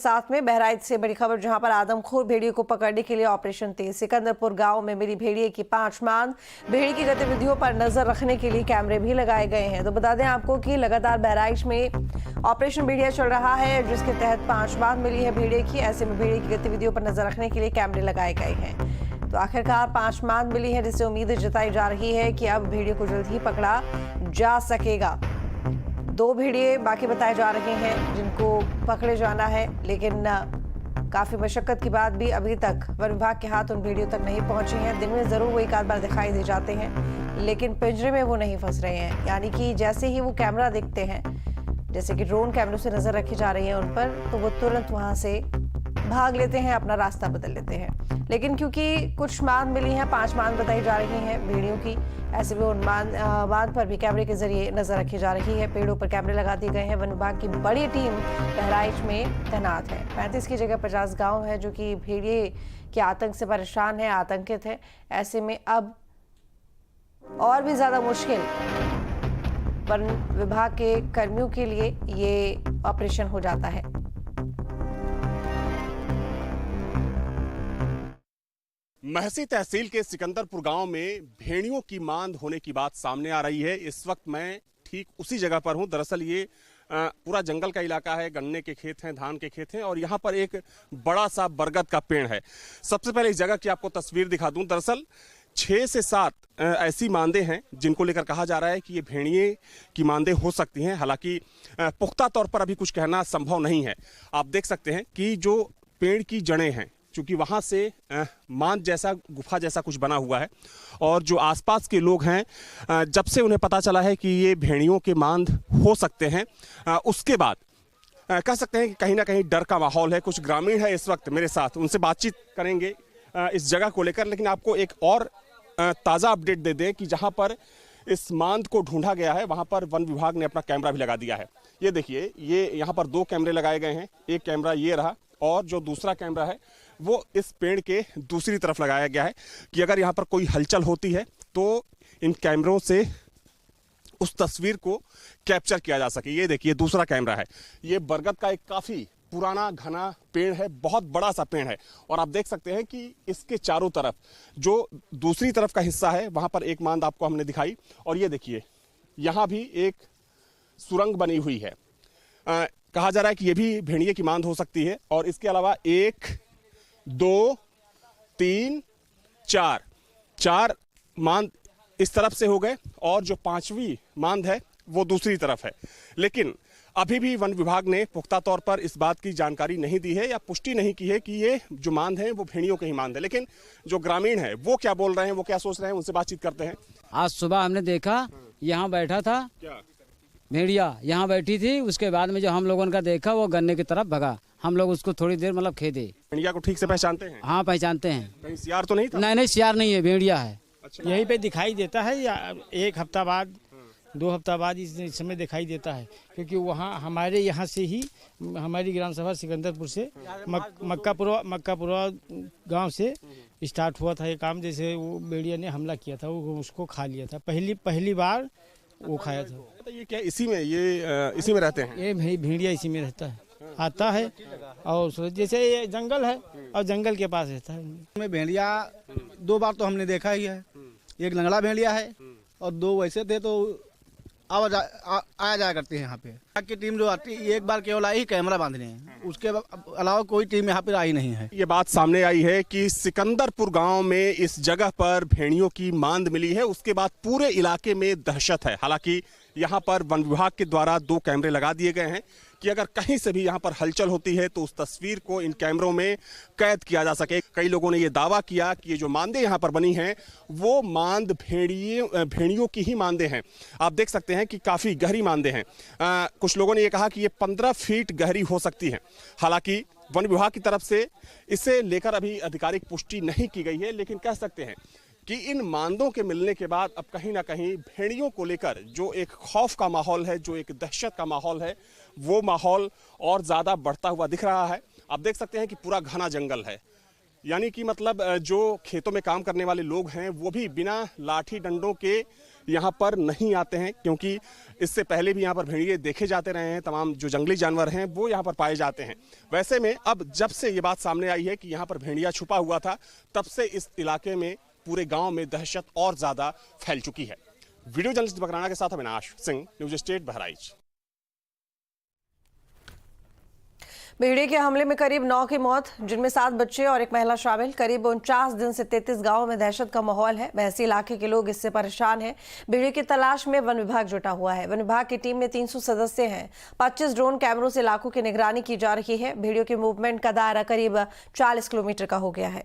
साथ में बहराइच से बड़ी खबर, जहां पर आदमखोर भेड़िए को पकड़ने के लिए ऑपरेशन तेज। सिकंदरपुर गांव में मिली भेड़िए की 5 मांद। भेड़िए की गतिविधियों पर नजर रखने के लिए कैमरे भी लगाए गए हैं। तो बता दें आपको कि लगातार बहराइच में ऑपरेशन भेड़िया चल रहा है, जिसके तहत 5 मांद मिली है भेड़िए की। ऐसे में भेड़िए की गतिविधियों पर नजर रखने के लिए कैमरे लगाए गए हैं। तो आखिरकार 5 मांद मिली है, जिससे उम्मीद जताई जा रही है कि अब भेड़िए को जल्द ही पकड़ा जा सकेगा। 2 भेड़िए बाकी बताए जा रहे हैं जिनको पकड़े जाना है, लेकिन काफी मशक्कत के बाद भी अभी तक वन विभाग के हाथ उन भेड़ियों तक नहीं पहुंचे हैं। दिन में जरूर वो एक आध बार दिखाई दे जाते हैं, लेकिन पिंजरे में वो नहीं फंस रहे हैं। यानी कि जैसे ही वो कैमरा देखते हैं, जैसे कि ड्रोन कैमरों से नजर रखी जा रही है उन पर, तो वो तुरंत वहां से भाग लेते हैं, अपना रास्ता बदल लेते हैं। लेकिन क्योंकि कुछ मांद मिली हैं, 5 मांद बताई जा रही हैं भेड़ियों की, ऐसे में उन मांद पर भी कैमरे के जरिए नजर रखी जा रही है। पेड़ों पर कैमरे लगा दिए गए हैं। वन विभाग की बड़ी टीम बहराइच में तैनात है। 35 की जगह 50 गांव है जो कि भेड़िए के आतंक से परेशान है, आतंकित है। ऐसे में अब और भी ज्यादा मुश्किल वन विभाग के कर्मियों के लिए ये ऑपरेशन हो जाता है। महसी तहसील के सिकंदरपुर गांव में भेड़ियों की मांद होने की बात सामने आ रही है। इस वक्त मैं ठीक उसी जगह पर हूं। दरअसल ये पूरा जंगल का इलाका है, गन्ने के खेत हैं, धान के खेत हैं और यहाँ पर एक बड़ा सा बरगद का पेड़ है। सबसे पहले इस जगह की आपको तस्वीर दिखा दूं। दरअसल 6 से 7 ऐसी मांदे हैं जिनको लेकर कहा जा रहा है कि ये भेड़िए की मांदे हो सकती हैं। हालांकि पुख्ता तौर पर अभी कुछ कहना संभव नहीं है। आप देख सकते हैं कि जो पेड़ की जड़ें हैं, चूंकि वहां से मांद जैसा, गुफा जैसा कुछ बना हुआ है, और जो आसपास के लोग हैं, जब से उन्हें पता चला है कि ये भेड़ियों के मांद हो सकते हैं, उसके बाद कह सकते हैं कि कहीं ना कहीं डर का माहौल है। कुछ ग्रामीण है इस वक्त मेरे साथ, उनसे बातचीत करेंगे इस जगह को लेकर। लेकिन आपको एक और ताज़ा अपडेट दे दें कि जहां पर इस मांद को ढूंढा गया है, वहां पर वन विभाग ने अपना कैमरा भी लगा दिया है। ये देखिए, ये यहाँ पर 2 कैमरे लगाए गए हैं। एक कैमरा ये रहा और जो दूसरा कैमरा है वो इस पेड़ के दूसरी तरफ लगाया गया है कि अगर यहाँ पर कोई हलचल होती है तो इन कैमरों से उस तस्वीर को कैप्चर किया जा सके। ये देखिए, दूसरा कैमरा है। ये बरगद का एक काफ़ी पुराना घना पेड़ है, बहुत बड़ा सा पेड़ है। और आप देख सकते हैं कि इसके चारों तरफ जो दूसरी तरफ का हिस्सा है, वहाँ पर एक मांद आपको हमने दिखाई। और ये देखिए, यहाँ भी एक सुरंग बनी हुई है। कहा जा रहा है कि ये भी भेड़िए की मांद हो सकती है। और इसके अलावा 1 2 3 4 मांद इस तरफ से हो गए और जो 5वीं मांद है वो दूसरी तरफ है। लेकिन अभी भी वन विभाग ने पुख्ता तौर पर इस बात की जानकारी नहीं दी है या पुष्टि नहीं की है कि ये जो मांद है वो भेड़ियों के ही मांद है। लेकिन जो ग्रामीण है वो क्या बोल रहे हैं, वो क्या सोच रहे हैं, उनसे बातचीत करते हैं। आज सुबह हमने देखा, यहाँ बैठा था क्या भेड़िया, यहाँ बैठी थी। उसके बाद में जो हम लोगों का देखा, वो गन्ने की तरफ भगा। हम लोग उसको थोड़ी देर मतलब खेदे। भेड़िया को ठीक से पहचानते हैं? हाँ, पहचानते हैं। कहीं सियार तो नहीं था? नहीं, सियार नहीं है, भेड़िया है। अच्छा। यहीं पे दिखाई देता है, या 1 हफ्ता बाद 2 हफ्ता बाद इस समय दिखाई देता है, क्योंकि वहाँ हमारे यहाँ से ही, हमारी ग्राम सभा सिकंदरपुर से मक्कापुरा गांव से स्टार्ट हुआ था ये काम। जैसे वो भेड़िया ने हमला किया था, वो उसको खा लिया था, पहली बार वो खाया था। तो ये क्या इसी में रहते हैं? ये भेड़िया इसी में रहता है, आता है और जैसे ये जंगल है और जंगल के पास रहता है। में भेड़िया 2 बार तो हमने देखा ही है। एक लंगड़ा भेड़िया है और 2 वैसे थे, तो आया जाया करते हैं यहाँ पे। यहाँ की टीम जो आती है, एक बार केवल आई कैमरा बांधने हैं, उसके अलावा कोई टीम यहाँ पे आई नहीं है। ये बात सामने आई है कि सिकंदरपुर गांव में इस जगह पर भेड़ियों की मांद मिली है, उसके बाद पूरे इलाके में दहशत है। हालांकि यहाँ पर वन विभाग के द्वारा 2 कैमरे लगा दिए गए हैं कि अगर कहीं से भी यहाँ पर हलचल होती है तो उस तस्वीर को इन कैमरों में कैद किया जा सके। कई लोगों ने ये दावा किया कि ये जो मांदे यहाँ पर बनी हैं वो मांद भेड़ियों की ही मांदे हैं। आप देख सकते हैं कि काफ़ी गहरी मांदे हैं। कुछ लोगों ने ये कहा कि ये 15 फीट गहरी हो सकती है। हालांकि वन विभाग की तरफ से इसे लेकर अभी आधिकारिक पुष्टि नहीं की गई है, लेकिन कह सकते हैं कि इन मांदों के मिलने के बाद अब कहीं ना कहीं भेड़ियों को लेकर जो एक खौफ का माहौल है, जो एक दहशत का माहौल है, वो माहौल और ज़्यादा बढ़ता हुआ दिख रहा है। आप देख सकते हैं कि पूरा घना जंगल है, यानी कि मतलब जो खेतों में काम करने वाले लोग हैं वो भी बिना लाठी डंडों के यहाँ पर नहीं आते हैं, क्योंकि इससे पहले भी यहाँ पर भेड़िए देखे जाते रहे हैं। तमाम जो जंगली जानवर हैं वो यहाँ पर पाए जाते हैं। वैसे में अब जब से ये बात सामने आई है कि यहाँ पर भेड़िया छुपा हुआ था, तब से इस इलाके में, पूरे गांव में दहशत और ज्यादा फैल चुकी है। वीडियो जर्नलिस्ट दीपक राणा के साथ अविनाश सिंह, न्यूज स्टेट बहराइच। भेड़िए के हमले में करीब 9 की मौत, जिनमें 7 बच्चे और एक महिला शामिल। करीब 49 दिन से 33 गांवों में दहशत का माहौल है। बहसी इलाके के लोग इससे परेशान हैं। भेड़िए की तलाश में वन विभाग जुटा हुआ है। वन विभाग की टीम में 300 सदस्य हैं। 25 ड्रोन कैमरों से इलाकों की निगरानी की जा रही है। भेड़ियों के मूवमेंट का दायरा करीब 40 किलोमीटर का हो गया है।